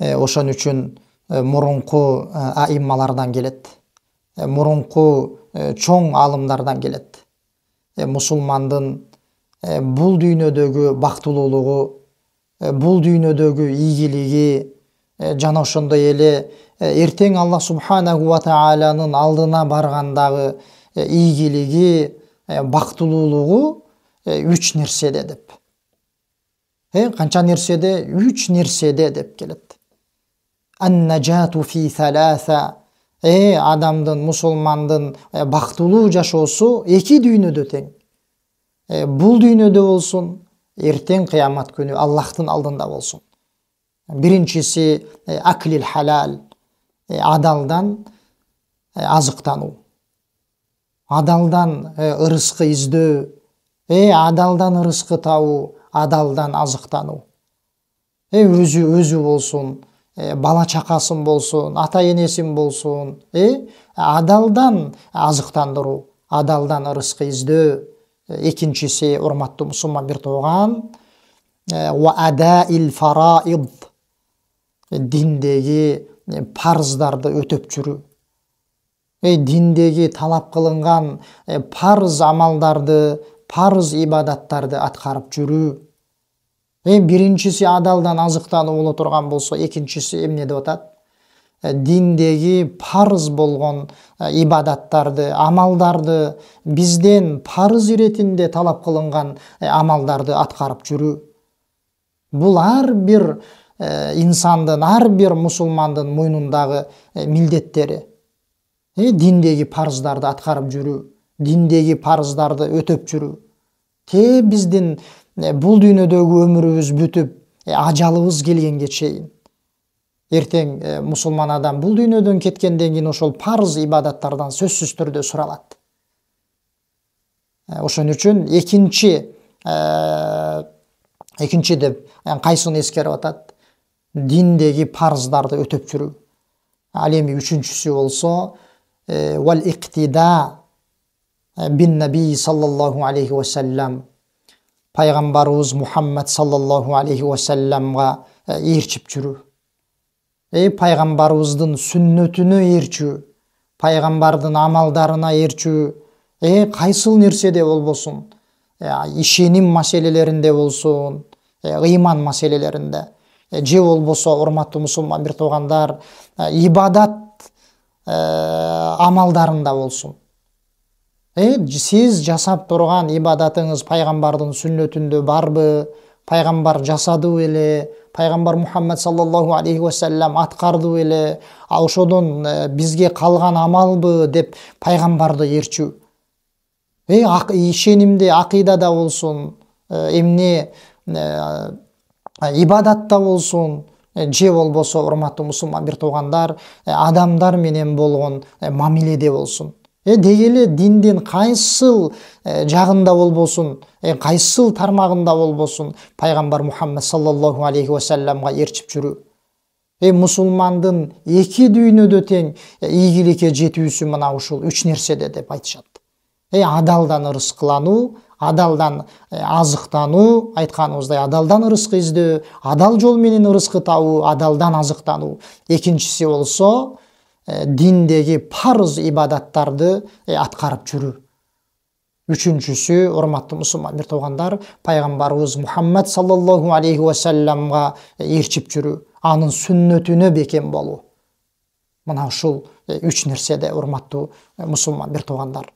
Ошон үчүн мурунку аиммалардан келет. Мурунку чоң алымдардан келет. Мусулмандын бул дүйнөдөгү бактылуулугу, бул дүйнөдөгү ийгилиги жана ошондой эле эртең Аллах субханаху ва тааланын алдына баргандагы ийгилиги, бактылуулугу 3 нерседе деп. Канча нерседе? 3 нерседе деп келет. Ан-наджату фи саласа. Адамдын, мусулмандын бактылуу жашоосу 2 дүйнөдө тең. Бул дүйнөдө болсун, эртең кыямат күнү Аллахтын алдында болсун. Биринчиси аклил халал, адалдан азыктануу. Адалдан ырыскы издөө, адалдан ырыскы табуу, адалдан азыктануу. Өзү болсун, бала чакасын болсун, ата энесин болсун, адалдан азыктандыруу, адалдан ырыскы издөө. Экинчиси, урматтуу мусулман бир тууган, ва адаил фараид, диндеги парыздарды өтөп жүрүү. Диндеги талап кылынган парыз амалдарды, парыз ибадаттарды аткарып жүрүү. Биринчиси адалдан азыктануу боло турган болсо, экинчиси эмне деп атат? Диндеги парыз болгон ибадаттарды, амалдарды, бизден парыз иретинде талап кылынган амалдарды аткарып жүрүү. Бул ар бир инсандын, ар бир мусулмандын мойнундагы милдеттери. Диндеги парыздарды аткарып жүрүү, диндеги парыздарды өтөп жүрүү. Биздин бул дүйнөдөгү өмүрүбүз бүтүп, ажалыбыз келгенге чейин. Эртең мусулман адам бул дүйнөдөн кеткенден кийин ошол парыз ибадаттардан сөзсүз түрдө суралат. Ошон үчүн экинчи деп кайсын эскерип атат? Диндеги парыздарды өтөп жүрүү. Ал эми үчүнчүсү болсо вал иктида бин наби саллаллаху алейхи ва саллам, пайгамбарыбыз Мухаммад саллаллаху алейхи ва салламга ээрчип жүрүү. Пайгамбарыбыздын сүннөтүнө ээрчүү, пайгамбардын амалдарына ээрчүү, кайсыл нерседе болбосун, ишеним маселелеринде болсун, ыйман маселелеринде, же болбосо урматтуу мусулман бир туугандар, ибадат амалдарында болсун. Сиз жасап турган ибадатыңыз пайгамбардын сүннөтүндө барбы? Пайгамбар жасады беле? Пайгамбар Мухаммад саллаллаху алейхи ва саллам аткарды беле? Ошодон бизге калган амалбы деп пайгамбарды ээрчүү. Ишенимде, акыйдада болсун, эмне ибадатта болсун, же болбосо урматтуу мусулман бир туугандар, адамдар менен болгон мамиледе болсун. Деги эле диндин кайсыл жагында болбосун, кайсыл тармагында болбосун, пайгамбар Мухаммад саллаллаху алейхи ва салламга ээрчип жүрүү. Мусулмандын 2 дүйнөдө тең ийгиликке жетүүсү мына ушул 3 нерседе деп айтышат. Адалдан ырыскылануу, адалдан азыктануу, айтканыбыздай адалдан ырыскы издөө, адал жол менен ырыскы табуу, адалдан азыктануу. Экинчиси болсо диндеги парыз ибадаттарды аткарып жүрүү. Үчүнчүсү, урматтуу мусулман бир туугандар, пайгамбарыбыз Мухаммад саллаллаху алейхи ва салламга ээрчип жүрүү, анын сүннөтүнө бекем болуу. Мына ушул 3 нерседе урматтуу мусулман бир туугандар.